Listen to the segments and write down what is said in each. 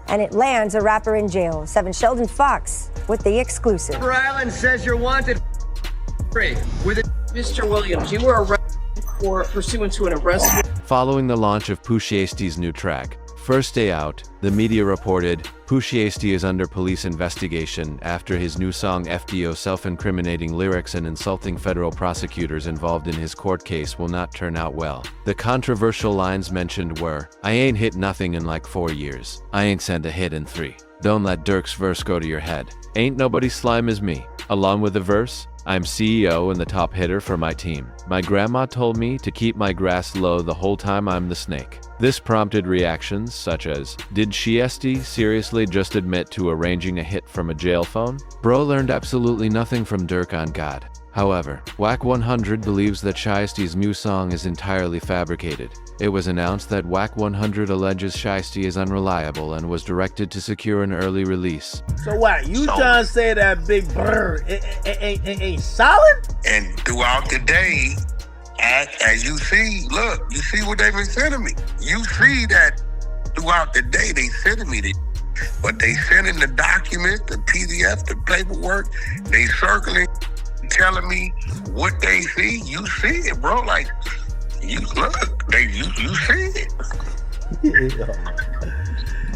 and it lands a rapper in jail. 7 Sheldon Fox with the exclusive. Rhode Island says you're wanted with it. Mr. Williams, you were arrested for pursuant to an arrest. Following the launch of Pooh Shiesty's new track, First Day Out, the media reported, Pooh Shiesty is under police investigation after his new song FDO self-incriminating lyrics and insulting federal prosecutors involved in his court case will not turn out well. The controversial lines mentioned were, "I ain't hit nothing in like 4 years. I ain't sent a hit in 3. Don't let Dirk's verse go to your head. Ain't nobody slime as me." Along with the verse, "I'm CEO and the top hitter for my team. My grandma told me to keep my grass low the whole time I'm the snake." This prompted reactions such as, did Shiesty seriously just admit to arranging a hit from a jail phone? Bro learned absolutely nothing from Dirk on God. However, Wack 100 believes that Shiesty's new song is entirely fabricated. It was announced that Wack 100 alleges Shiesty is unreliable and was directed to secure an early release. So what, you trying to say that Big Bird ain't solid? And throughout the day, as you see, look, you see what they've been sending me. You see that throughout the day they sending me this. But they sending the documents, the PDF, the paperwork, they circling, telling me what they see. You see it, bro. Like, you look, you see it.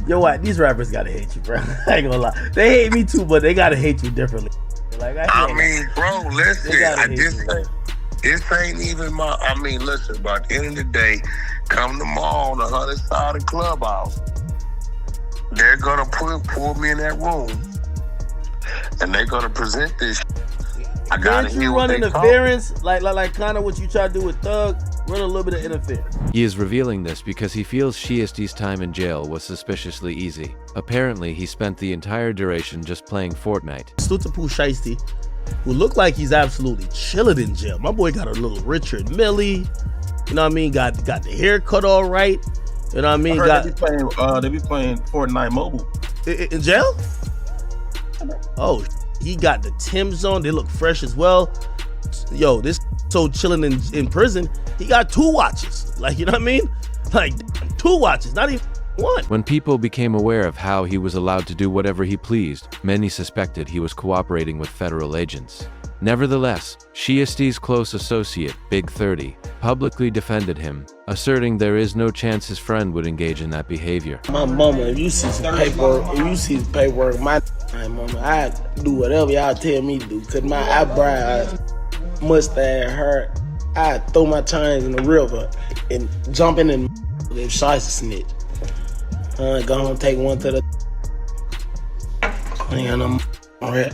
Yo, what? These rappers gotta hate you, bro. I ain't gonna lie. They hate me too, but they gotta hate you differently. Like, I mean, bro, listen, this ain't even my, I mean, listen, bro, at the end of the day, come tomorrow on the other side of the clubhouse, they're gonna pull me in that room, and they're gonna present this. I gotta hear you run interference, like kind of what you try to do with Thug, run a little bit of interference. He is revealing this because he feels Shiesty's time in jail was suspiciously easy. Apparently, he spent the entire duration just playing Fortnite. Salute to Pooh Shiesty, who looked like he's absolutely chilling in jail. My boy got a little Richard Millie, you know what I mean? Got the haircut all right, you know what I mean? They be playing Fortnite mobile. In jail? Oh, he got the Timbs on. They look fresh as well. Yo, this so chilling in prison. He got 2 watches. Like, you know what I mean? Like 2 watches, not even 1. When people became aware of how he was allowed to do whatever he pleased, many suspected he was cooperating with federal agents. Nevertheless, Shiesty's close associate, Big 30, publicly defended him, asserting there is no chance his friend would engage in that behavior. My mama, if you see some paperwork, my mama, I do whatever y'all tell me to do. Cause my eyebrows, mustache, hair, I throw my chains in the river and jump in and if Shiesty snitch. Go home, take one to the. I ain't got no rap.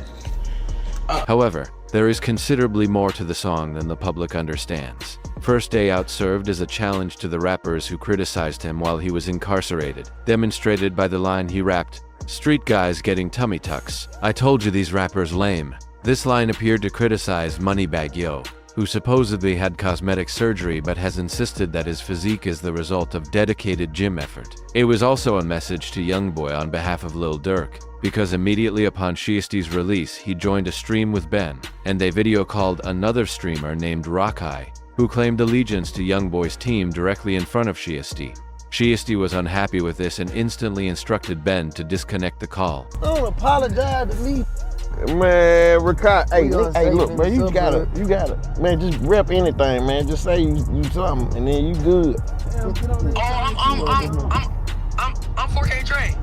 However, there is considerably more to the song than the public understands. First Day Out served as a challenge to the rappers who criticized him while he was incarcerated, demonstrated by the line he rapped, "Street guys getting tummy tucks. I told you these rappers lame." This line appeared to criticize Moneybagg Yo, who supposedly had cosmetic surgery but has insisted that his physique is the result of dedicated gym effort. It was also a message to Youngboy on behalf of Lil Durk, because immediately upon Shiesty's release, he joined a stream with Ben, and they video called another streamer named Rockeye, who claimed allegiance to Youngboy's team directly in front of Shiesty. Shiesty was unhappy with this and instantly instructed Ben to disconnect the call. Don't apologize to me. Man, hey, look, man, you gotta, man, just rep anything, man. Just say you something, and then you good. I'm 4K Dre.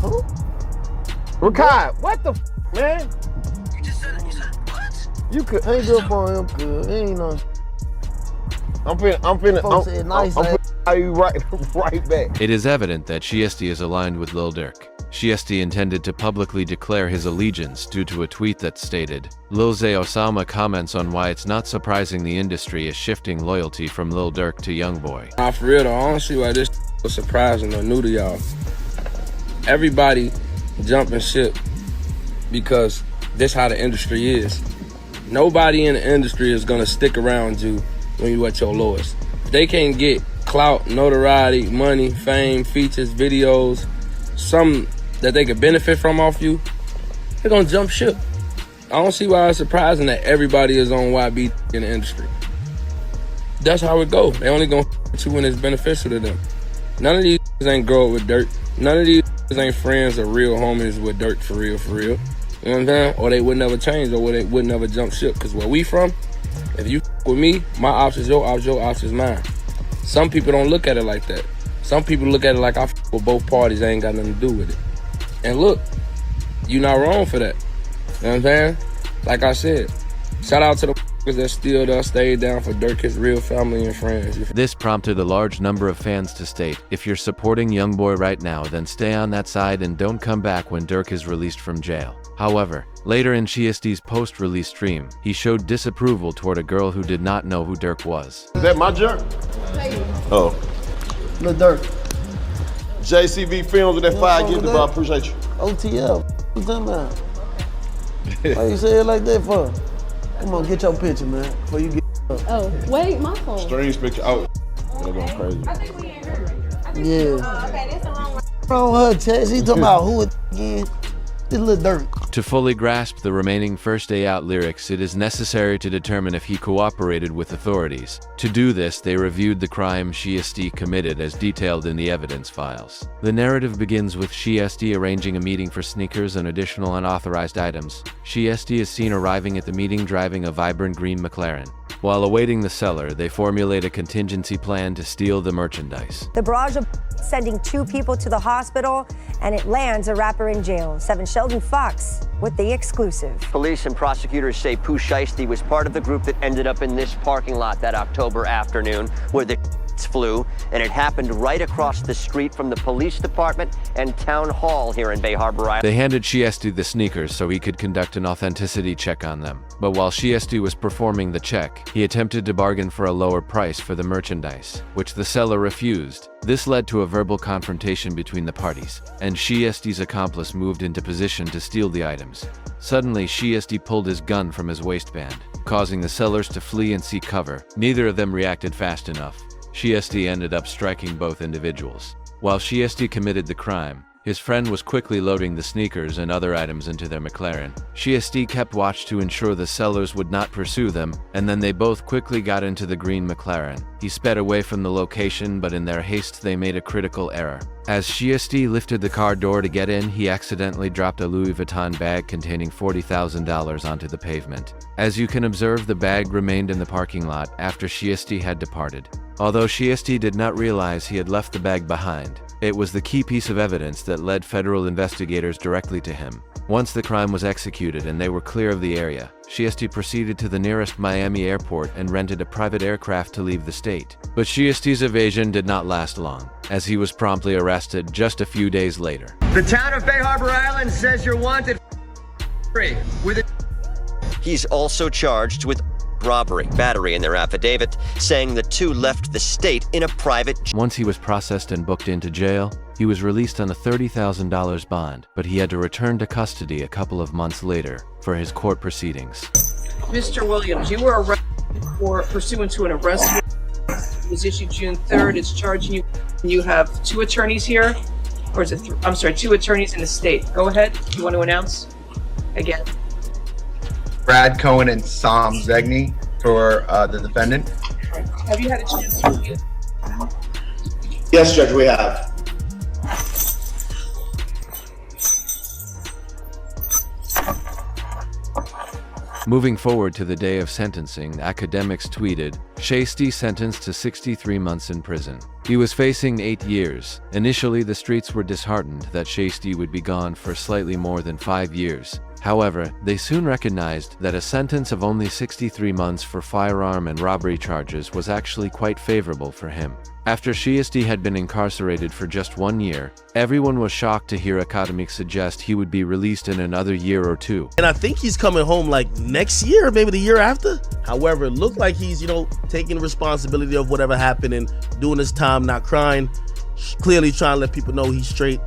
Who? Rakai, what the man? You just said it. You said what? You could hang up on him, cuz ain't no. I'm finna you right back. It is evident that Shiesty is aligned with Lil Durk. Shiesty intended to publicly declare his allegiance due to a tweet that stated, Lil Zay Osama comments on why it's not surprising the industry is shifting loyalty from Lil Durk to Youngboy. Nah, for real though, I don't see why this was surprising or new to y'all. Everybody jumping ship because this how the industry is. Nobody in the industry is gonna stick around you when you at your lowest. If they can't get clout, notoriety, money, fame, features, videos, something that they could benefit from off you, they're gonna jump ship. I don't see why it's surprising that everybody is on YB in the industry. That's how it go. They only gonna you when it's beneficial to them. None of these ain't grow up with dirt. None of these ain't friends or real homies with Dirk for real, for real. You know what I'm saying? Or they would never change, or they would never jump ship. Because where we from, if you with me, my ops is your ops is mine. Some people don't look at it like that. Some people look at it like I with both parties, I ain't got nothing to do with it. And look, you not wrong for that. You know what I'm saying? Like I said, shout out to the that still there, stayed down for Dirk, his real family and friends. This prompted a large number of fans to state, if you're supporting Youngboy right now, then stay on that side and don't come back when Dirk is released from jail. However, later in Shiesty's post-release stream, he showed disapproval toward a girl who did not know who Dirk was. Is that my jerk? Oh. Lil Dirk. JCV Films with that fire gift, bro. I appreciate you. OTL. What's that, man? Why you say it like that for? Come on, get your picture, man, before you get up. Oh, wait, my phone. Strange picture. Oh, they're going crazy. I think we ain't heard right. Yeah. Oh, okay, that's the wrong one. Wrong her, Chaz. He talking about who it again? This Lil Dirk. To fully grasp the remaining First Day Out lyrics, it is necessary to determine if he cooperated with authorities. To do this, they reviewed the crime Shiesty committed as detailed in the evidence files. The narrative begins with Shiesty arranging a meeting for sneakers and additional unauthorized items. Shiesty is seen arriving at the meeting driving a vibrant green McLaren. While awaiting the seller, they formulate a contingency plan to steal the merchandise. The barrage of sending 2 people to the hospital, and it lands a rapper in jail. 7 Sheldon Fox with the exclusive. Police and prosecutors say Pooh Shiesty was part of the group that ended up in this parking lot that October afternoon where the flew, and it happened right across the street from the police department and town hall here in Bay Harbor Island. They handed Shiesty the sneakers so he could conduct an authenticity check on them. But while Shiesty was performing the check, he attempted to bargain for a lower price for the merchandise, which the seller refused. This led to a verbal confrontation between the parties, and Shiesty's accomplice moved into position to steal the items. Suddenly, Shiesty pulled his gun from his waistband, causing the sellers to flee and seek cover. Neither of them reacted fast enough. Shiesty ended up striking both individuals. While Shiesty committed the crime, his friend was quickly loading the sneakers and other items into their McLaren. Shiesty kept watch to ensure the sellers would not pursue them, and then they both quickly got into the green McLaren. He sped away from the location, but in their haste they made a critical error. As Shiesty lifted the car door to get in, he accidentally dropped a Louis Vuitton bag containing $40,000 onto the pavement. As you can observe, the bag remained in the parking lot after Shiesty had departed. Although Shiesty did not realize he had left the bag behind, it was the key piece of evidence that led federal investigators directly to him. Once the crime was executed and they were clear of the area, Shiesty proceeded to the nearest Miami airport and rented a private aircraft to leave the state. But Shiesty's evasion did not last long, as he was promptly arrested just a few days later. The town of Bay Harbor Island says you're wanted with it. He's also charged with robbery, battery in their affidavit, saying the 2 left the state in a private jet. Once he was processed and booked into jail, he was released on a $30,000 bond, but he had to return to custody a couple of months later for his court proceedings. Mr. Williams, you were arrested for pursuant to an arrest warrant. It was issued June 3rd. It's charging you. You have 2 attorneys here, or is it? I'm sorry, 2 attorneys in the state. Go ahead. You want to announce again? Brad Cohen and Sam Zegny for the defendant. Have you had a chance to review? Yes, Judge, we have. Moving forward to the day of sentencing, academics tweeted, Shiesty sentenced to 63 months in prison. He was facing 8 years. Initially, the streets were disheartened that Shiesty would be gone for slightly more than 5 years. However, they soon recognized that a sentence of only 63 months for firearm and robbery charges was actually quite favorable for him. After Shiesty had been incarcerated for just 1 year, everyone was shocked to hear academics suggest he would be released in another year or 2. And I think he's coming home like next year, maybe the year after. However, it looked like he's, taking responsibility of whatever happened and doing his time, not crying, clearly trying to let people know he's straight.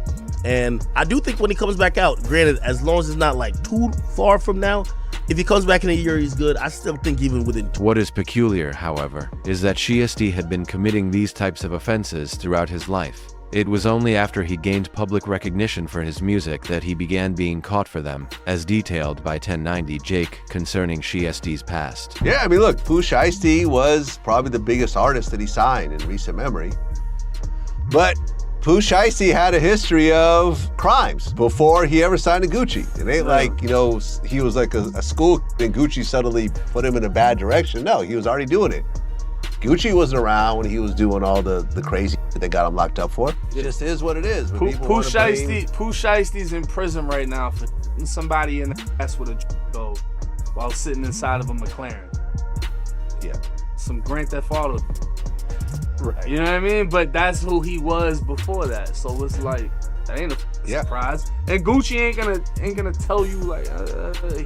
And I do think when he comes back out, granted, as long as it's not like too far from now, if he comes back in a year, he's good. I still think even within What is peculiar, however, is that Shiesty had been committing these types of offenses throughout his life. It was only after he gained public recognition for his music that he began being caught for them, as detailed by 1090 Jake concerning Shiesty's past. Yeah, I mean, look, Pooh Shiesty was probably the biggest artist that he signed in recent memory. But Pooh Shiesty had a history of crimes before he ever signed to Gucci. It ain't like, you know, he was like a school and Gucci suddenly put him in a bad direction. No, he was already doing it. Gucci wasn't around when he was doing all the crazy shit that got him locked up for. It just is what it is. Pooh Shiesty's in prison right now for hitting somebody in the ass with a go while sitting inside of a McLaren. Yeah. Some Grand Theft Auto. Right. You know what I mean? But that's who he was before that. So it's like, that ain't a surprise. And Gucci ain't gonna tell you like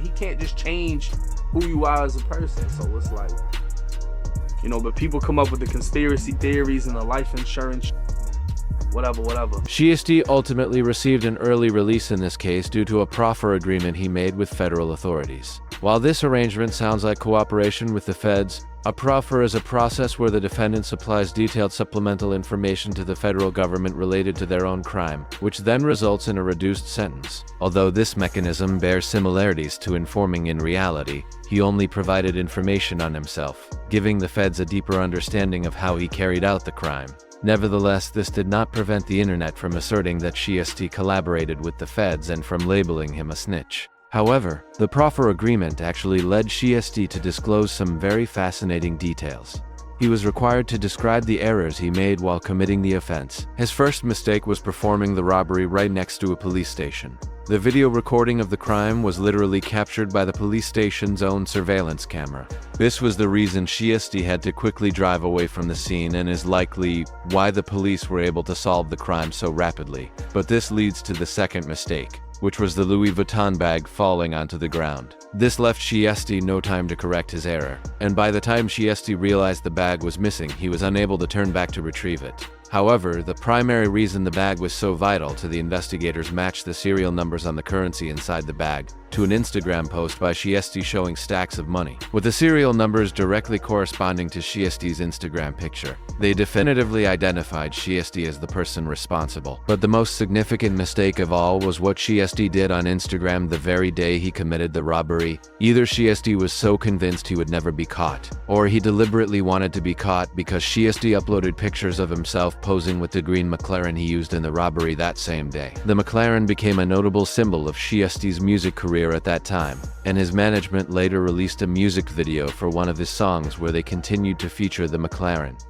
he can't just change who you are as a person. So it's like, you know, but people come up with the conspiracy theories and the life insurance, whatever. Shiesty ultimately received an early release in this case due to a proffer agreement he made with federal authorities. While this arrangement sounds like cooperation with the feds, a proffer is a process where the defendant supplies detailed supplemental information to the federal government related to their own crime, which then results in a reduced sentence. Although this mechanism bears similarities to informing in reality, he only provided information on himself, giving the feds a deeper understanding of how he carried out the crime. Nevertheless, this did not prevent the internet from asserting that Shiesty collaborated with the feds and from labeling him a snitch. However, the proffer agreement actually led Shiesty to disclose some very fascinating details. He was required to describe the errors he made while committing the offense. His first mistake was performing the robbery right next to a police station. The video recording of the crime was literally captured by the police station's own surveillance camera. This was the reason Shiesty had to quickly drive away from the scene and is likely why the police were able to solve the crime so rapidly. But this leads to the second mistake, which was the Louis Vuitton bag falling onto the ground. This left Shiesty no time to correct his error, and by the time Shiesty realized the bag was missing, he was unable to turn back to retrieve it. However, the primary reason the bag was so vital to the investigators matched the serial numbers on the currency inside the bag to an Instagram post by Shiesty showing stacks of money, with the serial numbers directly corresponding to Shiesty's Instagram picture. They definitively identified Shiesty as the person responsible. But the most significant mistake of all was what Shiesty did on Instagram the very day he committed the robbery. Either Shiesty was so convinced he would never be caught, or he deliberately wanted to be caught because Shiesty uploaded pictures of himself posing with the green McLaren he used in the robbery that same day. The McLaren became a notable symbol of Shiesty's music career at that time, and his management later released a music video for one of his songs where they continued to feature the McLaren.